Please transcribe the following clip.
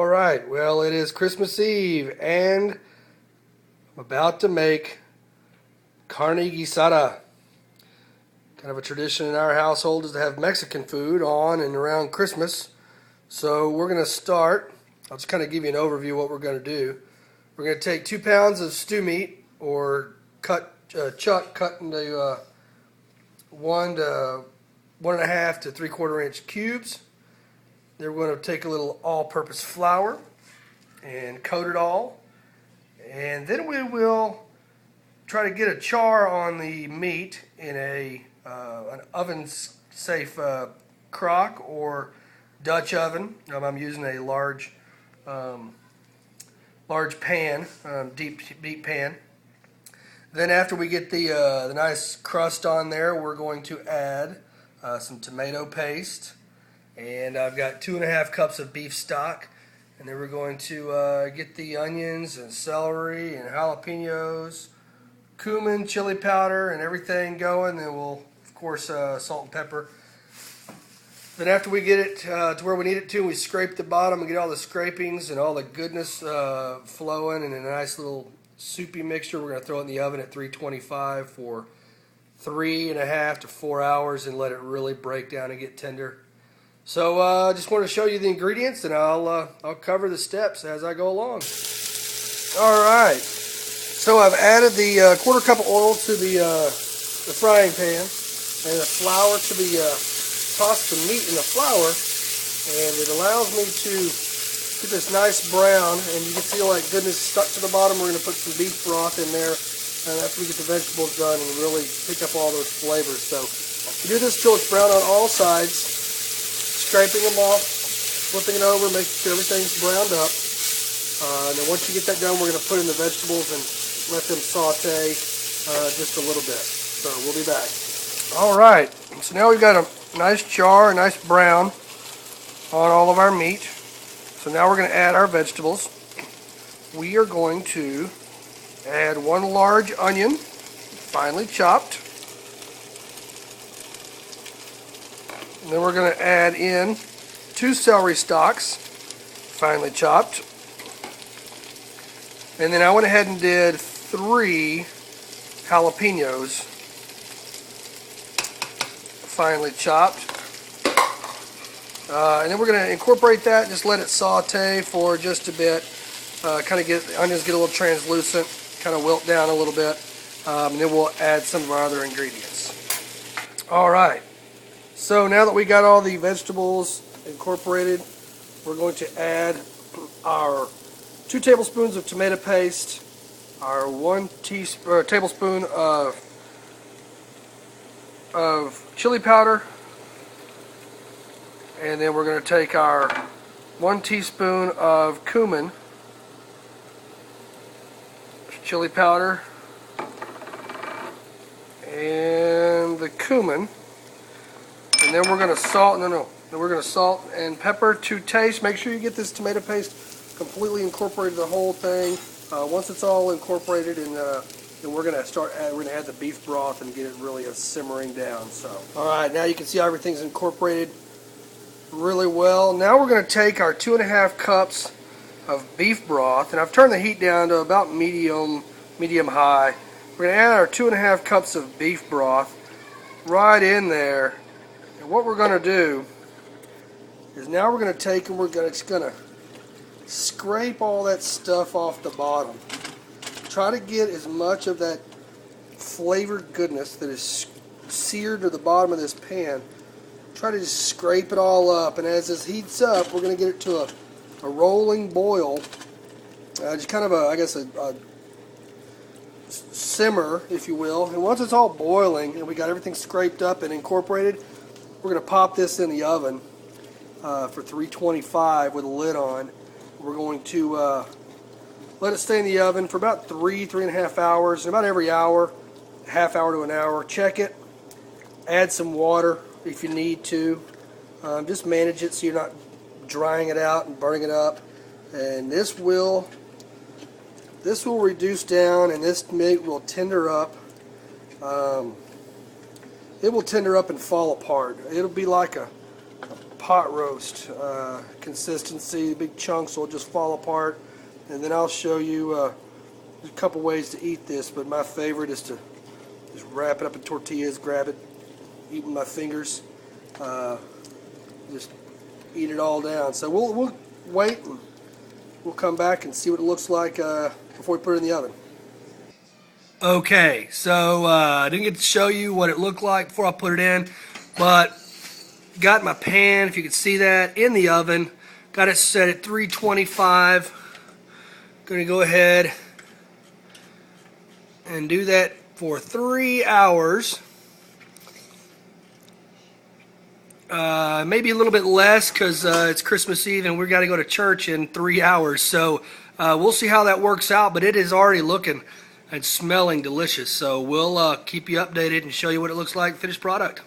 Alright, well, it is Christmas Eve and I'm about to make carne guisada. Kind of a tradition in our household is to have Mexican food on and around Christmas. So we're going to start. I'll just kind of give you an overview of what we're going to do. We're going to take 2 pounds of stew meat or chuck cut into 1 to 1.5 to 3/4 inch cubes. Then we're going to take a little all-purpose flour and coat it all. And then we will try to get a char on the meat in an oven-safe crock or Dutch oven. I'm using a large pan, deep pan. Then after we get the nice crust on there, we're going to add some tomato paste. And I've got 2.5 cups of beef stock. And then we're going to get the onions and celery and jalapenos, cumin, chili powder, and everything going. Then we'll, of course, salt and pepper. Then after we get it to where we need it to, we scrape the bottom and get all the scrapings and all the goodness flowing in a nice little soupy mixture. We're going to throw it in the oven at 325 for 3.5 to 4 hours and let it really break down and get tender. So I just wanted to show you the ingredients, and I'll cover the steps as I go along. All right. So I've added the 1/4 cup of oil to the frying pan, and the flour to the toss the meat in the flour, and it allows me to get this nice brown, and you can see all that goodness stuck to the bottom. We're going to put some beef broth in there, and after we get the vegetables done, and really pick up all those flavors. So you do this till it's brown on all sides. Scraping them off, flipping it over, making sure everything's browned up. And then once you get that done, we're going to put in the vegetables and let them saute just a little bit. So we'll be back. All right, so now we've got a nice char, a nice brown on all of our meat. So now we're going to add our vegetables. We are going to add 1 large onion, finely chopped. And then we're going to add in 2 celery stalks, finely chopped. And then I went ahead and did 3 jalapenos, finely chopped. And then we're going to incorporate that and just let it saute for just a bit. Kind of get the onions get a little translucent, kind of wilt down a little bit. And then we'll add some of our other ingredients. All right. So now that we got all the vegetables incorporated, we're going to add our 2 tablespoons of tomato paste, our 1 tablespoon of chili powder, and then we're going to take our 1 teaspoon of cumin, chili powder, and the cumin. And then we're going to salt. Then we're going to salt and pepper to taste. Make sure you get this tomato paste completely incorporated, the whole thing. Once it's all incorporated, and then we're going to add the beef broth and get it really simmering down. So, all right, now you can see how everything's incorporated really well. Now we're going to take our 2.5 cups of beef broth, and I've turned the heat down to about medium high. We're going to add our 2.5 cups of beef broth right in there. What we're going to do is now we're going to take and we're just going to scrape all that stuff off the bottom. Try to get as much of that flavored goodness that is seared to the bottom of this pan. Try to just scrape it all up, and as this heats up, we're going to get it to a rolling boil. Just kind of a simmer, if you will. And once it's all boiling and we got everything scraped up and incorporated, we're going to pop this in the oven for 325 with a lid on. We're going to let it stay in the oven for about 3.5 hours. And about every hour, half hour to an hour, check it. Add some water if you need to. Just manage it so you're not drying it out and burning it up. And this will reduce down, and this meat will tender up. It will tender up and fall apart. It'll be like a pot roast consistency. Big chunks will just fall apart, and then I'll show you a couple ways to eat this, but my favorite is to just wrap it up in tortillas, grab it, eat with my fingers, just eat it all down. So we'll wait and we'll come back and see what it looks like before we put it in the oven. Okay, so I didn't get to show you what it looked like before I put it in, but got my pan, if you can see that, in the oven. Got it set at 325. Going to go ahead and do that for 3 hours. Maybe a little bit less because it's Christmas Eve and we've got to go to church in 3 hours. So we'll see how that works out, but it is already looking and smelling delicious. So we'll keep you updated and show you what it looks like, finished product.